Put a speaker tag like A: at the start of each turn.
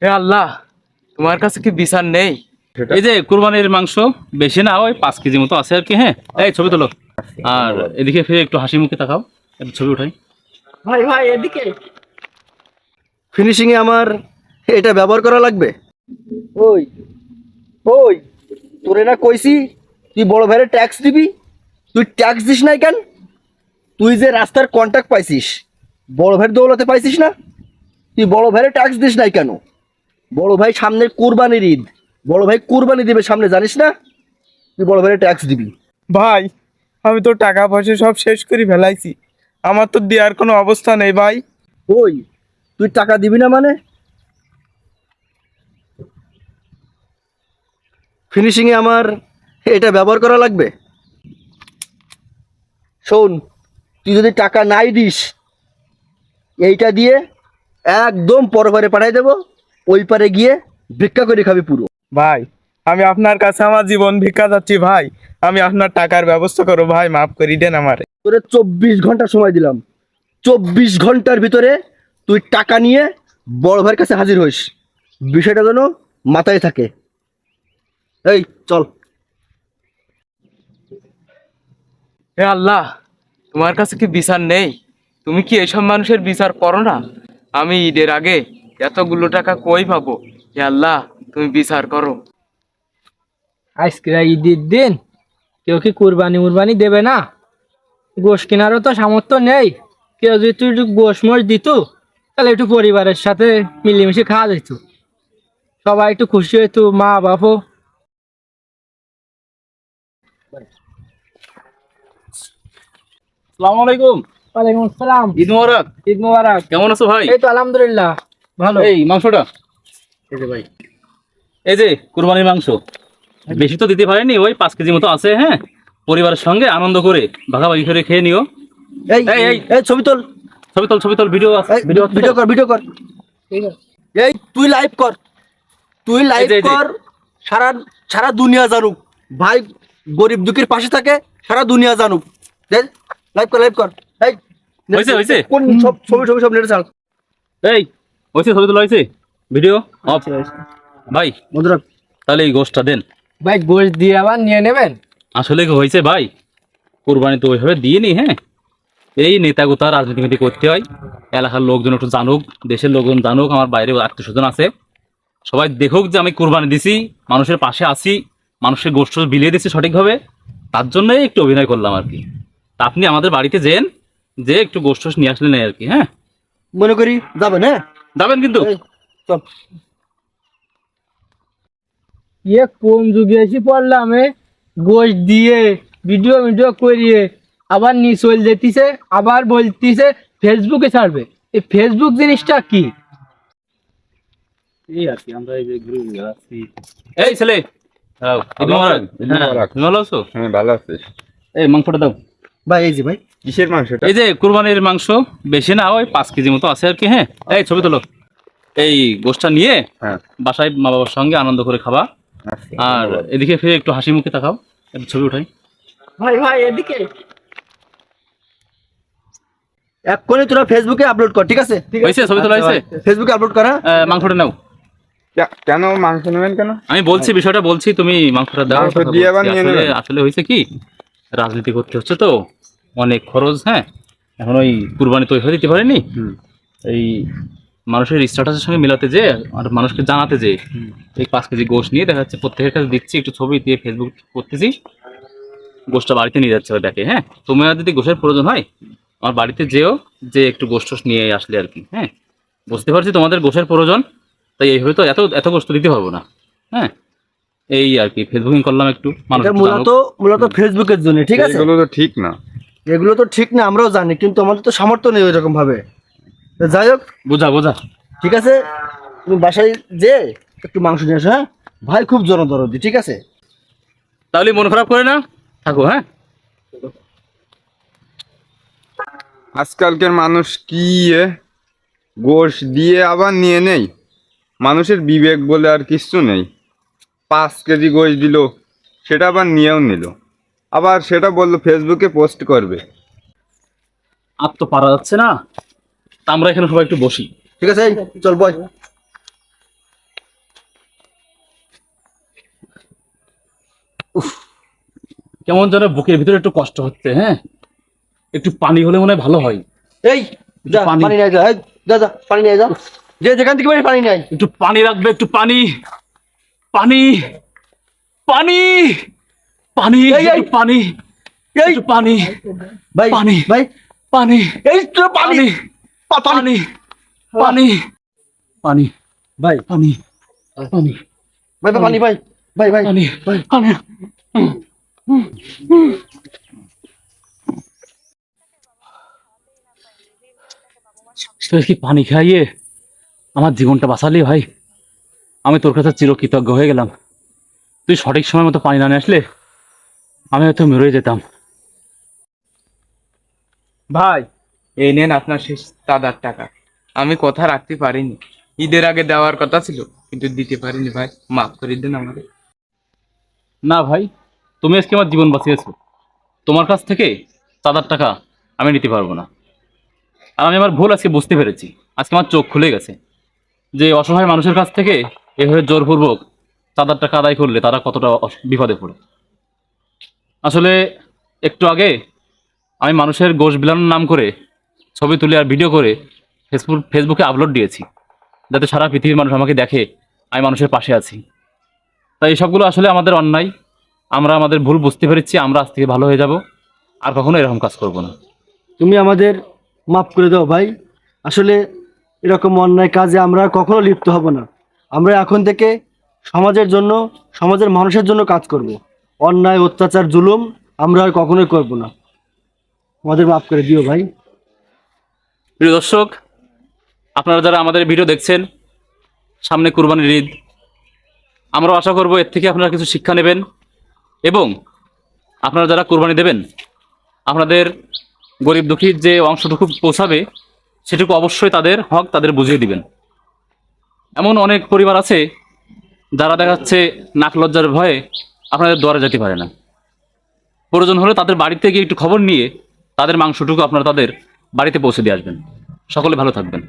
A: হে আল্লাহ, তোমার কাছে কি বিচার নেই?
B: এই যে কুরবানির মাংস বেশি না, ওই 5 কেজি মতো আছে আর কি। হ্যাঁ, এই ছবি তোলো। আর এদিকে ফিরে একটু হাসি মুখে তাকাও, একটু ছবি উঠাই।
C: ভাই ভাই এদিকে।
D: ফিনিশিং এ আমার এটা ব্যবহার করা লাগবে। ওই ওই তোরে না কইছি তুই বড় ভাইরে ট্যাক্স দিবি, তুই ট্যাক্স দিস নাই কেন? তুই যে রাস্তার কন্ট্যাক্ট পাইছিস, বড় ভাইয়ের দৌলতে পাইছিস না, তুই বড় ভাইরে ট্যাক্স দিস নাই কেন? বড় ভাই সামনে কুরবানির ঈদ, বড় ভাই কুরবানি দিবে সামনে, জানিস না? তুই বড় ভাইরে ট্যাক্স দিবি।
C: ভাই আমি তো টাকা পয়সা সব শেষ করে ফেলাইছি, আমার তো দেওয়ার কোনো অবস্থা নেই ভাই।
D: ওই তুই টাকা দিবি না মানে? ফিনিশিং এ আমার এটা ব্যবহার করা লাগবে। শোন, তুই যদি টাকা নাই দিস, এইটা দিয়ে একদম পরপারে পাঠাই দেবো, ওই পারে গিয়ে ভিক্ষা করে খাবি পুরো।
C: ভাই আমি আপনার কাছে আমার জীবন ভিক্ষা যাচ্ছি ভাই, আমি আপনার টাকার ব্যবস্থা করো ভাই, মাফ করে দেন আমারে।
D: তোরে 24 ঘন্টা সময় দিলাম, 24 ঘন্টার ভিতরে তুই টাকা নিয়ে বড় ভাইয়ের কাছে হাজির হইস, বিষয়টা যেন মাথায় থাকে। এই চল।
A: হে আল্লাহ, তোমার কাছে কি বিচার নেই? তুমি কি এসব মানুষের বিচার করো না? আমি ঈদের আগে এতগুলো টাকা কই পাবো? হে আল্লাহ, তুমি বিচার করো।
E: আজকে ঈদের দিন কেউ কি কুরবানি মুরবানি দেবে না? গোশ কেনারও তো সামর্থ্য নেই। কেউ যদি একটু গোশ মোশ দিত, তাহলে একটু পরিবারের সাথে মিলেমিশে খাওয়া যেত, সবাই একটু খুশি হইতো, মা বাপও।
B: আসসালামু আলাইকুম।
E: ওয়ালাইকুম আসসালাম।
B: ঈদ মোবারক।
E: ঈদ মোবারক।
B: কেমন আছো ভাই?
E: এই তো আলহামদুলিল্লাহ ভালো।
B: এই মাংসটা, এই যে ভাই, এই যে কুরবানির মাংস বেশি তো দিতে পারেনি, ওই 5 কেজি মতো আছে। হ্যাঁ, পরিবারের সঙ্গে আনন্দ করে ভাগাভাগি করে খেয়ে নিও।
D: এই
B: এই, এই।
D: এই ছবি তোল,
B: ছবি তোল, ছবি তোল, ভিডিও
D: এই,
B: ভিডিও
D: ভিডিও কর, ভিডিও কর।
E: ঠিক আছে।
D: এই তুই লাইভ কর, তুই লাইভ
B: এই যে।
D: কর, সারা সারা দুনিয়া জানুক ভাই, গরিব দুঃখীর পাশে থাকে, সারা দুনিয়া জানুক। লাইভ কর, লাইভ কর। এই
B: হয়েছে, হয়েছে।
D: কোন সব ছবি ছবি সব নেটে ছাড়।
B: এই হয়েছে, ছবি তোলা হয়েছে, ভিডিও অফ। ভাই
D: বন্ধুরা,
B: তাহলে এই গোশটা দেন।
E: ভাই গোশ দিয়ে আবার নিয়ে নেবেন?
B: আসলে কি হয়েছে ভাই, কোরবানি তো ওইভাবে দিয়ে নি। হ্যাঁ, এই নেতাগোতা রাজনীতি করতে হয়, এলাকার লোকজন একটু জানুক, দেশের লোকজন জানুক, আমার বাইরে আত্মীয় স্বজন আছে, সবাই দেখুক যে আমি কোরবানি দিছি, মানুষের পাশে আছি, মানুষের গোষ্ঠ বিলিয়ে দিচ্ছি সঠিকভাবে। তার জন্যই একটু অভিনয় করলাম আর কি। তা আপনি আমাদের বাড়িতে যেন, যে একটু গোষ্ঠ নিয়ে আসলেন আর কি। হ্যাঁ,
D: মনে করি যাবেন? হ্যাঁ
B: যাবেন কিন্তু।
D: এই, চল।
E: ইয়ে কোন যুগে এসে পড়লাম? গোশ দিয়ে ভিডিও ভিডিও করিয়ে আবার নিয়ে চলে যেতেছে, আবার বলতেছে ফেসবুকে ছাড়বে। এই ফেসবুক জিনিসটা কি?
B: এই আর কি, আমরা এই যে ঘুরে বেড়াচ্ছি। এই ছেলে, ঈদ মোবারক।
F: ঈদ মোবারক।
B: তুমি ভালো আছো?
F: হ্যাঁ ভালো আছিস।
B: এই মাংসটা দাও।
D: ভাই এই যে ভাই,
F: কিসের মাংসটা?
B: এই যে কুরবানির মাংস বেশি না, ওই 5 কেজি মতো আছে আর কি। হ্যাঁ, এই ছবি তোলো। এই গোশটা নিয়ে
F: হ্যাঁ
B: বাসায় মা বাবার সঙ্গে আনন্দ করে খাবা।
F: আচ্ছা,
B: আর
F: ধন্যবাদ।
B: এদিকে ফিরে একটু হাসি মুখে তাকাও, একটু ছবি উঠাই।
E: ভাই ভাই এদিকে।
D: এক্ষুনি তোরা ফেসবুকে আপলোড কর, ঠিক আছে?
B: হয়েছে, ছবি তোলা হয়েছে।
D: ফেসবুকে আপলোড করা।
B: মাংসটা নাও।
F: কেন মাংস নেবেন কেন?
B: আমি বলছি, বিষয়টা বলছি, তুমি মাংসটা দাও।
F: মাংস
B: কথা
F: দিয়ে
B: বলছি।
F: আবার নিয়ে
B: আসলে
F: নেবেন।
B: আসলে হয়েছে কি, রাজনীতি করতে হচ্ছে তো, অনেক খরচ। হ্যাঁ, এখন ওই কুরবানি তো ওইভাবে দিতে পারিনি। এই মানুষের স্ট্যাটাসের সঙ্গে মিলাতে যে, আর মানুষকে জানাতে যে এই 5 কেজি গোশ নিয়ে দেখা যাচ্ছে প্রত্যেকের কাছে দিচ্ছি, একটু ছবি দিয়ে ফেসবুক করতেছি, গোশটা বাড়িতে নিয়ে যাচ্ছে ওই দেখে। হ্যাঁ, তোমার যদি গোশের প্রয়োজন হয় আমার বাড়িতে যেও, যে একটু গোশ টোশ নিয়ে আসলে আর কি। হ্যাঁ, বুঝতে পারছি তোমাদের গোশের প্রয়োজন, তাই এইভাবে তো এত এত গোশ তো দিতে পারবো না। হ্যাঁ, এই আর কি ফেসবুকিং করলাম একটু, মানুষ
D: এটা
B: একটু
D: মূলত
B: জানুক।
D: মূলত ফেসবুকের জন্য, ঠিক আছে?
F: এগুলো তো ঠিক না।
D: এগুলো তো ঠিক না, আমরাও জানি, কিন্তু আমাদের তো সামর্থ্য নেই ওইরকম ভাবে। তো যাই হোক,
B: বোঝা বোঝা।
D: ঠিক আছে, তুমি বাসায় যে একটু মাংস নিয়ে আসো। হ্যাঁ ভাই, খুব জনদরদি, ঠিক আছে?
B: তাহলে মন খারাপ করে না থাকো। হ্যাঁ,
F: আজকালকার মানুষ কি গোশ দিয়ে আবার নিয়ে নেই, মানুষের বিবেক বলে আর কিচ্ছু নেই। 5 কেজি গোশ দিল, সেটা আবার নিয়েও নিল, আবার সেটা বললো ফেসবুকে পোস্ট করবে।
B: আর তো পারা যাচ্ছে না, তা আমরা এখানে সবাই একটু বসি।
D: ঠিক আছে, এই, চল বয়।
B: কেমন যেন বুকের ভিতরে একটু কষ্ট হচ্ছে, হ্যাঁ। একটু পানি হলে মনে হয় ভালো হয়।
D: এই যা
B: পানি।
D: পানি নিয়ে যা, এই, যা যা পানি নিয়ে যা, যে যেখান থেকে পারি পানি নিয়ে আয়।
B: একটু পানি রাখবে, একটু পানি, পানি, পানি, পানি,
D: এই,
B: একটু পানি,
D: এই
B: একটু পানি,
D: ভাই
B: পানি।
D: ভাই,
B: পানি,
D: এই তো পানি,
B: পানি, পানি, পানি,
D: ভাই
B: পানি, পানি,
D: ভাই ভাই, পানি ভাই, ভাই ভাই
B: পানি,
D: ভাই।
B: পানি। তুই কি পানি খাইয়ে আমার জীবনটা বাঁচালি ভাই? আমি তোর কাছে চিরকৃতজ্ঞ হয়ে গেলাম। তুই সঠিক সময় মতো পানি না নিয়ে আসলে আমি হয়তো মরে যেতাম।
A: ভাই, এই নেন আপনার শেষ চাঁদার টাকা। আমি কথা রাখতে পারিনি, ঈদের আগে দেওয়ার কথা ছিল কিন্তু দিতে পারিনি ভাই, মাফ করে দেন আমাকে।
B: না ভাই, তুমি আজকে আমার জীবন বাঁচিয়েছো। তোমার কাছ থেকে চাঁদার টাকা আমি নিতে পারবো না। আর আমি আমার ভুল আজকে বুঝতে পেরেছি। আজকে আমার চোখ খুলে গেছে যে অসহায় মানুষের কাছ থেকে এভাবে জোরপূর্বক চাঁদার টাকা আদায় করলে তারা কতটা বিপদে পড়ে। আসলে একটু আগে আমি মানুষের গোশ বিলানোর নাম করে ছবি তুলে আর ভিডিও করে ফেসবুকে আপলোড দিয়েছি, যাতে সারা পৃথিবীর মানুষ আমাকে দেখে আমি মানুষের পাশে আছি। তাই এইসবগুলো আসলে আমাদের অন্যায়। আমরা আমাদের ভুল বুঝতে পেরেছি, আমরা আজ থেকে ভালো হয়ে যাব, আর কখনো এরকম কাজ করব না।
D: তুমি আমাদের মাফ করে দাও ভাই। আসলে এরকম অন্যায় কাজে আমরা কখনো লিপ্ত হব না। আমরা এখন থেকে সমাজের জন্য, সমাজের মানুষের জন্য কাজ করব। অন্যায়, অত্যাচার, জুলুম আমরা আর কখনোই করব না। আমাদের মাফ করে দিও ভাই।
B: প্রিয় দর্শক, আপনারা যারা আমাদের ভিডিও দেখছেন, সামনে কুরবানির ঈদ, আমরাও আশা করব এর থেকে আপনারা কিছু শিক্ষা নেবেন এবং আপনারা যারা কুরবানি দেবেন আপনাদের গরিব দুঃখীর যে অংশটুকু পৌঁছাবে সেটুকু অবশ্যই তাদের হক তাদের বুঝিয়ে দিবেন। এমন অনেক পরিবার আছে যারা দেখা যাচ্ছে নাক লজ্জার ভয়ে আপনাদের দুয়ারে যেতে পারে না। প্রয়োজন হলে তাদের বাড়িতে গিয়ে একটু খবর নিয়ে তাদের মাংসটুকু আপনারা তাদের বাড়িতে পৌঁছে দিয়ে আসবেন। সকলে ভালো থাকবেন।